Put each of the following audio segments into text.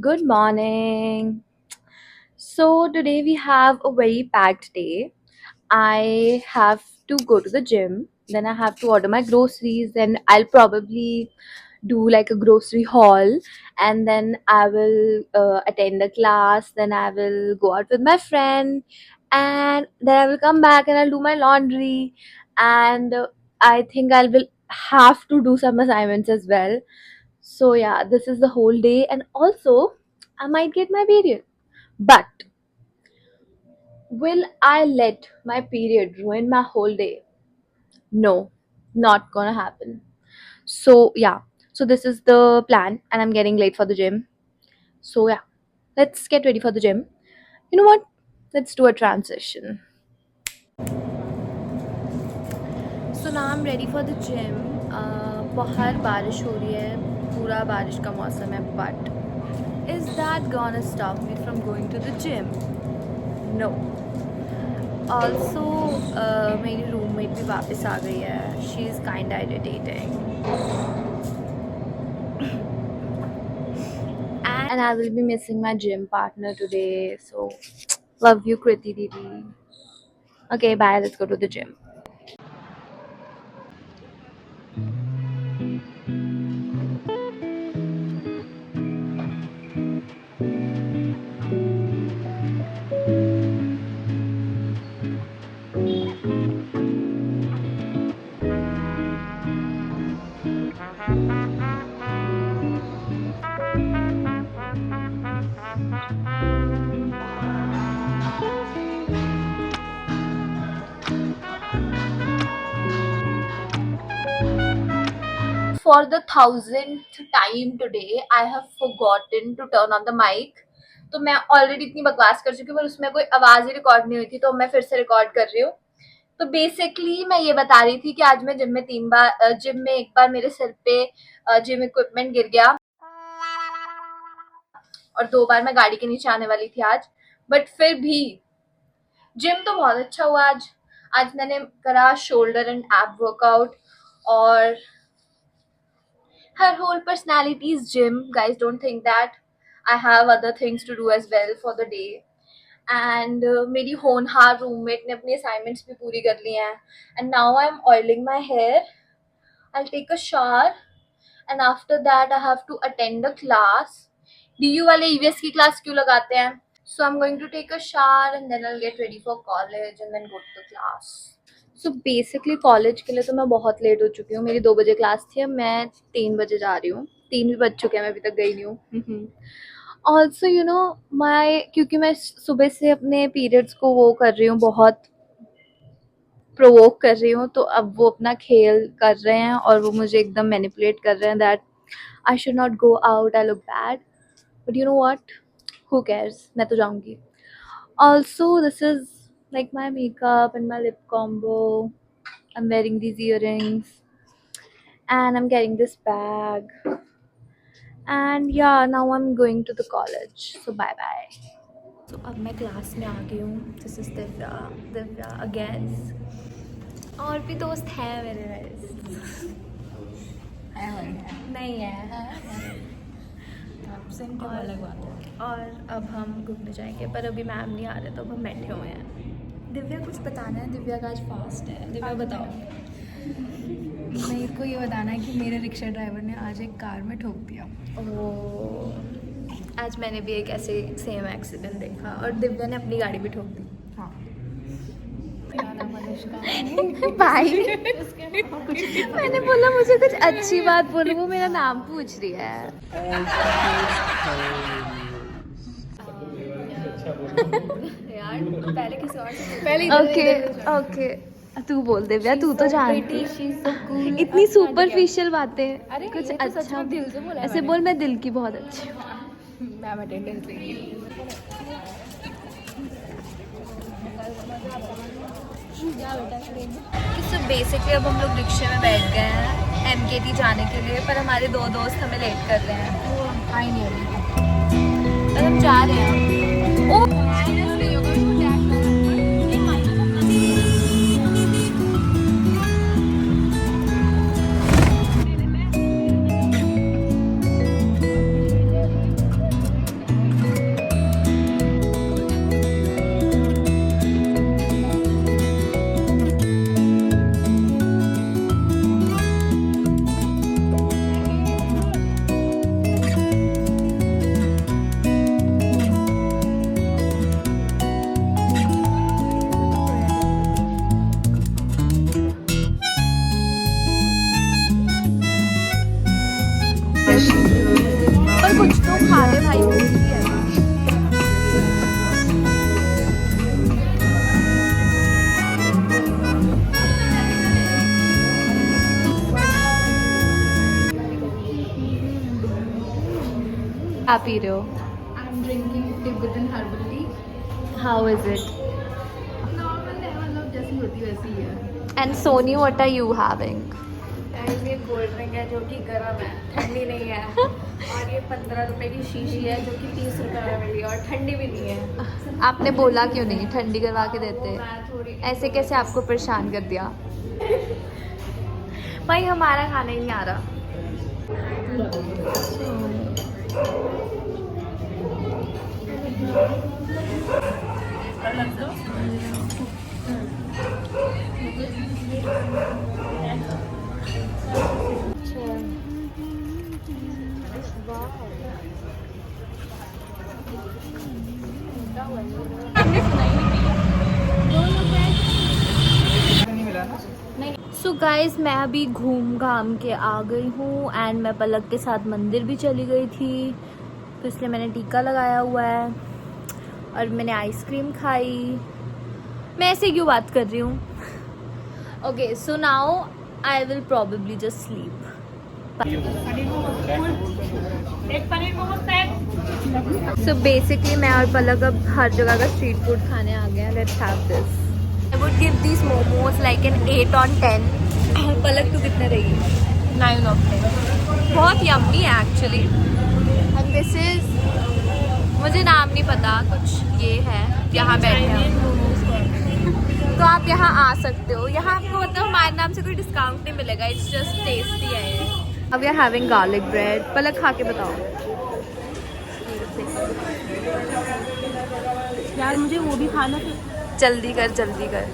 Good morning. So, today we have a very packed day. I have to go to the gym, then I have to order my groceries, then I'll probably do like a grocery haul, and then I will attend the class, then I will go out with my friend, and then I will come back and I'll do my laundry, and I think I will have to do some assignments as well. So, yeah, this is the whole day, and also I might get my period. But will I let my period ruin my whole day? No, not gonna happen. So, yeah, so this is the plan, and I'm getting late for the gym. So, yeah, let's get ready for the gym. You know what? Let's do a transition. So now I'm ready for the gym. बाहर बारिश हो रही है, पूरा बारिश का मौसम है, but is that gonna stop me from going to the gym? No. Also, मेरी रूममेट भी वापस आ गई है. She is kinda irritating. And I will be missing my gym partner today. So, love you, Kriti Didi. Okay, bye. Let's go to the gym. For the thousandth time today, I have forgotten to turn on the mic. तो मैं already इतनी बकवास कर चुकी हूँ, पर उसमें कोई आवाज ही रिकॉर्ड नहीं हुई थी, तो मैं फिर से रिकॉर्ड कर रही हूँ. तो बेसिकली मैं ये बता रही थी कि आज मैं जिम में एक बार मेरे सिर पे जिम इक्विपमेंट गिर गया, और 2 बार मैं गाड़ी के नीचे आने वाली थी आज. बट फिर भी जिम तो बहुत अच्छा हुआ आज. आज मैंने करा शोल्डर एंड एब वर्कआउट, और her whole personality is gym. Guys, don't think that I have other things to do as well for the day. And मेरी होनहार रूममेट ने अपनी असाइनमेंट्स भी पूरी कर ली हैं. And now I'm oiling my hair. I'll take a shower, and after that I have to attend a class. DU वाले EVS की क्लास क्यों लगाते हैं? So I'm going to take a shower, and then I'll get ready for college and then go to the class. So basically college के लिए तो मैं बहुत लेट हो चुकी हूँ. मेरी 2 बजे क्लास थी, अब मैं 3 बजे जा रही हूँ. 3 भी बज चुके हैं, मैं अभी तक गई नहीं हूँ. ऑल्सो यू नो माई, क्योंकि मैं सुबह से अपने पीरियड्स को वो कर रही हूँ, बहुत प्रोवोक कर रही हूँ, तो अब वो अपना खेल कर रहे हैं और वो मुझे एकदम मैनिपुलेट कर रहे हैं that I should not go out, I look bad. But you know what, who cares, मैं तो जाऊँगी. Also this is like my makeup and my lip combo. I'm wearing these earrings, and I'm carrying this bag, and yeah, now I'm going to the college. So bye bye. So अब मैं class में आ गई हूँ. This is Divya again. और भी दोस्त हैं मेरे वैसे. नहीं है. और अब हम घूमने जाएंगे, पर अभी मैम नहीं आ रहे, तो अब हम बैठे हुए हैं. दिव्या कुछ बताना है. दिव्या का आज फास्ट है. दिव्या बताओ. मेरे को ये बताना है कि मेरे रिक्शा ड्राइवर ने आज एक कार में ठोक दिया. ओह, आज मैंने भी एक ऐसे सेम एक्सीडेंट देखा, और दिव्या ने अपनी गाड़ी भी ठोक दी. हाँ. भाई मैंने बोला मुझे कुछ अच्छी बात बोलो, वो मेरा नाम पूछ रही है. यार पहले किसी और से पहले ओके ओके, तू बोल दिव्या, तू तो जानती है. इतनी सुपरफिशियल बातें. अरे कुछ ये तो सच अच्छा में दिल से बोला है ऐसे मैंने. बोल, मैं दिल की बहुत अच्छी हूँ. मैम अटेंडेंस लेंगी. सो बेसिकली अब हम लोग रिक्शे में बैठ गए हैं MKT जाने के लिए, पर हमारे 2 दोस्त हमें लेट कर रहे हैं. वो आई नहीं रही. पर हम जा रहे हैं. ओ क्या पी रहे हो? I am drinking Tibetan herbal tea. How is it? Normal है, मतलब जैसी होती है वैसी ही है। And Soni, what are you having? ये कोल्ड ड्रिंक है जो कि गर्म है, ठंडी नहीं है। और ये 15 रुपए की शीशी है जो कि 30 रुपए में मिली और ठंडी भी नहीं है। आपने बोला क्यों नहीं ठंडी करवा के देते? मैं थोड़ी ऐसे कैसे आपको परेशान कर दिया? भाई हमारा खाना ही नहीं आ रहा। सो गाइस, मैं अभी घूम घाम के आ गई हूँ एंड मैं पलक के साथ मंदिर भी चली गई थी, तो इसलिए मैंने टीका लगाया हुआ है और मैंने आइसक्रीम खाई। मैं ऐसे क्यों बात कर रही हूँ? Okay, so now I will probably just sleep. So basically मैं और पलक अब हर जगह का स्ट्रीट फूड खाने आ गए हैं। Let's have this. I would give this momos like an 8 on 10। पलक तू कितने देगी? 9 of 10। बहुत यम्मी है एक्चुअली। एंड दिस इज, मुझे नाम नहीं पता, कुछ ये है, यहाँ बैठे हैं तो आप यहाँ आ सकते हो। यहाँ आपको मतलब हमारे नाम से कोई डिस्काउंट नहीं मिलेगा, इट्स जस्ट टेस्टी है ये। अब we are having garlic bread. Palak खा के बताओ। यार मुझे वो भी खाना था। जल्दी कर, जल्दी कर।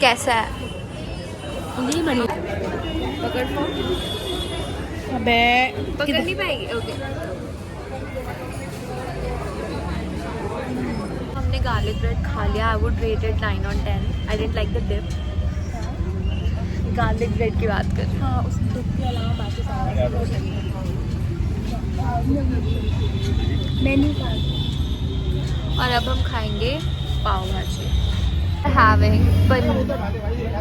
कैसा है? नहीं बनी। पकड़ फोन। अबे पकड़ नहीं पाएगी? ओके। हमने गार्लिक ब्रेड खा लिया। I would rate it 9 on 10। I didn't like the dip. Garlic bread की बात कर रही हूँ। हाँ, उस दुख के अलावा बाकी सारा मेन्यू कार्ड। और अब हम खाएंगे पाव भाजी। हैविंग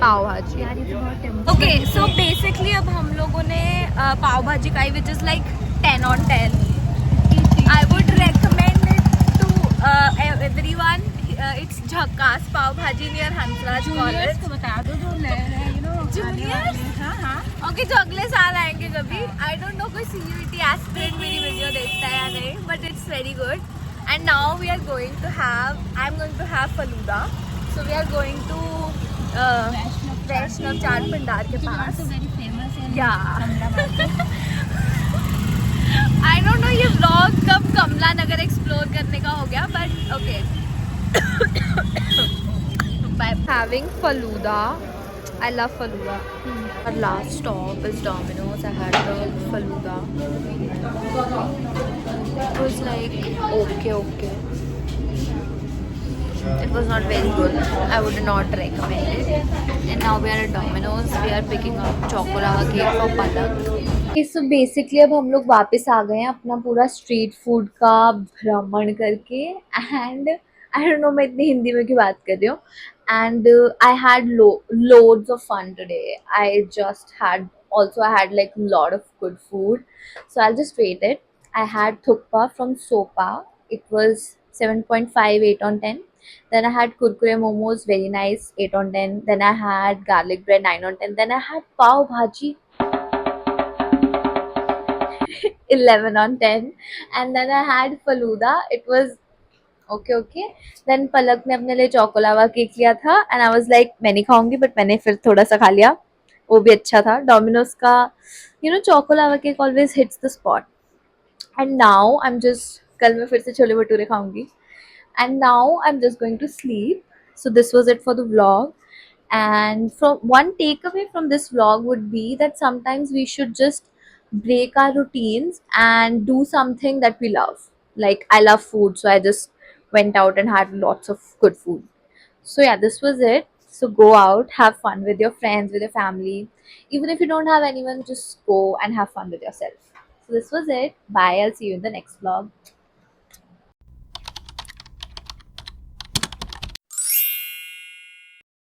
पाव भाजी। ओके, सो बेसिकली अब हम लोगों ने पाव भाजी खाई, which is like 10 on 10। I would recommend it to everyone. It's झक्कास पाव भाजी नियर हंसराज कॉलेज। को बता दो जो नए यू नो जूनियर्स? हाँ हाँ। ओके, जो अगले साल आएंगे कभी। आई डोंट नो कोई सीयूईटी एस्पिरेंट मेरी वीडियो देखता है या नहीं, but it's very good. And now we are going to have, I am going to have falooda. So we are going to Vaishnav Chaat Bhandar के पास। वेरी फेमस है। या आई डोंट नो ये व्लॉग कब कमला नगर एक्सप्लोर करने का हो गया, but okay. by having Faluda. I love Faluda. Our last stop is Domino's. I had the Faluda. It was like okay. It was not very good. I would not recommend it. And now we are at Domino's. We are picking up choco lava cake for Palak. So basically अब हम लोग वापस आ गए हैं अपना पूरा street food का भ्रमण करके। एंड आई डोंट नो मैं इतनी हिंदी में क्यों बात कर रही हूँ। And I had loads of fun today. I had like a lot of good food. So I'll just rate it. I had thukpa from Sopa. It was 7.5, 8 on 10. Then I had kurkure momos, very nice, 8 on 10. Then I had garlic bread, 9 on 10. Then I had pav bhaji, 11 on 10. And then I had faluda. It was okay. Then Palak ने अपने लिए choco lava cake लिया था and I was like मैं नहीं खाऊंगी, but मैंने फिर थोड़ा सा खा लिया, वो भी अच्छा था। डोमिनोज का choco lava cake always hits the spot. And now I am just, कल मैं फिर से छोले भटूरे खाऊंगी। And now I am just going to sleep. So this was it for the vlog. And from one takeaway from this vlog would be that sometimes we should just break our routines and do something that we love. Like I love food, so I just went out and had lots of good food. So yeah, this was it. So go out, have fun with your friends, with your family. Even if you don't have anyone, just go and have fun with yourself. So this was it. Bye. I'll see you in the next vlog.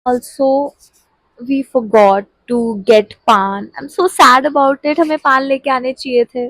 Also, we forgot to get pan. I'm so sad about it. हमें पान लेके आने चाहिए थे.